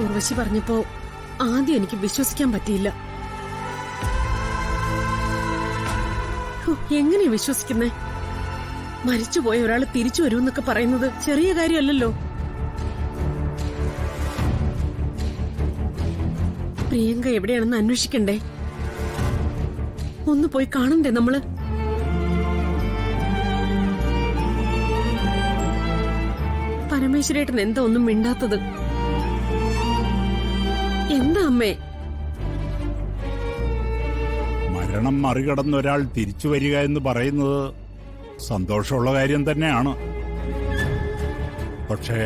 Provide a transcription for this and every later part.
ഉർവശി പറഞ്ഞപ്പോ ആദ്യം എനിക്ക് വിശ്വസിക്കാൻ പറ്റിയില്ല. എങ്ങനെ വിശ്വസിക്കുന്നേ? മരിച്ചുപോയ ഒരാൾ തിരിച്ചു വരുമെന്നൊക്കെ പറയുന്നത് ചെറിയ കാര്യമല്ലല്ലോ. പ്രിയങ്ക എവിടെയാണെന്ന് അന്വേഷിക്കണ്ടേ? ഒന്ന് പോയി കാണണ്ടേ നമ്മള്? പരമേശ്വരേട്ടൻ എന്താ ഒന്നും മിണ്ടാത്തത്? എന്താ അമ്മേ? മരണം മറികടന്ന് ഒരാൾ തിരിച്ചു വരിക എന്ന് പറയുന്നത് സന്തോഷമുള്ള കാര്യം തന്നെയാണ്. പക്ഷേ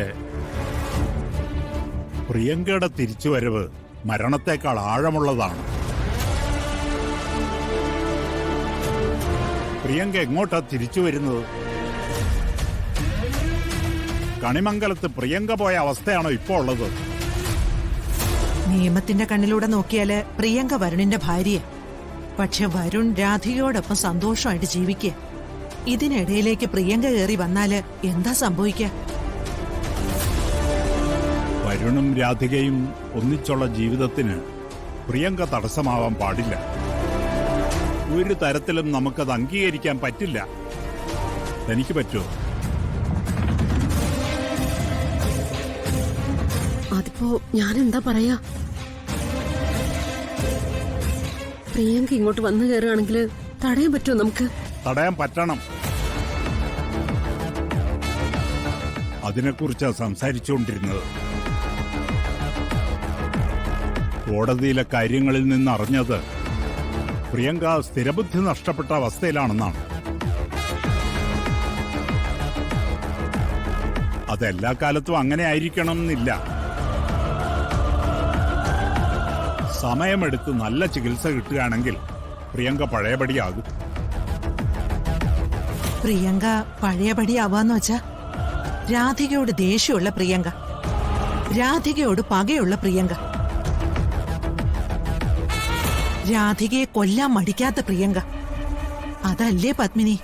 പ്രിയങ്കയുടെ തിരിച്ചുവരവ് മരണത്തെക്കാൾ ആഴമുള്ളതാണ്. പ്രിയങ്ക എങ്ങോട്ടാ തിരിച്ചു വരുന്നത്? കണിമംഗലത്ത് പ്രിയങ്ക പോയ അവസ്ഥയാണോ ഇപ്പോ ഉള്ളത്? നിയമത്തിന്റെ കണ്ണിലൂടെ നോക്കിയാല് പ്രിയങ്ക വരുണിന്റെ ഭാര്യ. പക്ഷെ വരുൺ രാധികയോടൊപ്പം സന്തോഷമായിട്ട് ജീവിക്കുക. ഇതിനിടയിലേക്ക് പ്രിയങ്ക കയറി വന്നാല് എന്താ സംഭവിക്കുക? വരുണും രാധികയും ഒന്നിച്ചുള്ള ജീവിതത്തിന് പ്രിയങ്ക തടസ്സമാവാൻ പാടില്ല. ഒരു തരത്തിലും നമുക്കത് അംഗീകരിക്കാൻ പറ്റില്ല. എനിക്ക് പറ്റുമോ? അതിപ്പോ ഞാൻ എന്താ പറയാ? പ്രിയങ്ക ഇങ്ങോട്ട് വന്നു കയറുകയാണെങ്കിൽ തടയാൻ പറ്റുമോ നമുക്ക്? തടയാൻ പറ്റണം. അതിനെക്കുറിച്ചാണ് സംസാരിച്ചുകൊണ്ടിരുന്നത്. കോടതിയിലെ കാര്യങ്ങളിൽ നിന്ന് അറിഞ്ഞത് പ്രിയങ്ക സ്ഥിരബുദ്ധി നഷ്ടപ്പെട്ട അവസ്ഥയിലാണെന്നാണ്. അതെല്ലാ കാലത്തും അങ്ങനെ ആയിരിക്കണം എന്നില്ല. സമയമെടുത്ത് നല്ല ചികിത്സ കിട്ടുകയാണെങ്കിൽ പ്രിയങ്ക പഴയപടിയാകും. പ്രിയങ്ക പഴയപടിയാവാന്ന് വെച്ചാ രാധികയോട് ദേഷ്യമുള്ള പ്രിയങ്ക, രാധികയോട് പകയുള്ള പ്രിയങ്ക, രാധികയെ കൊല്ലാൻ മടിക്കാത്ത പ്രിയങ്ക, അതല്ലേ പത്മിനി?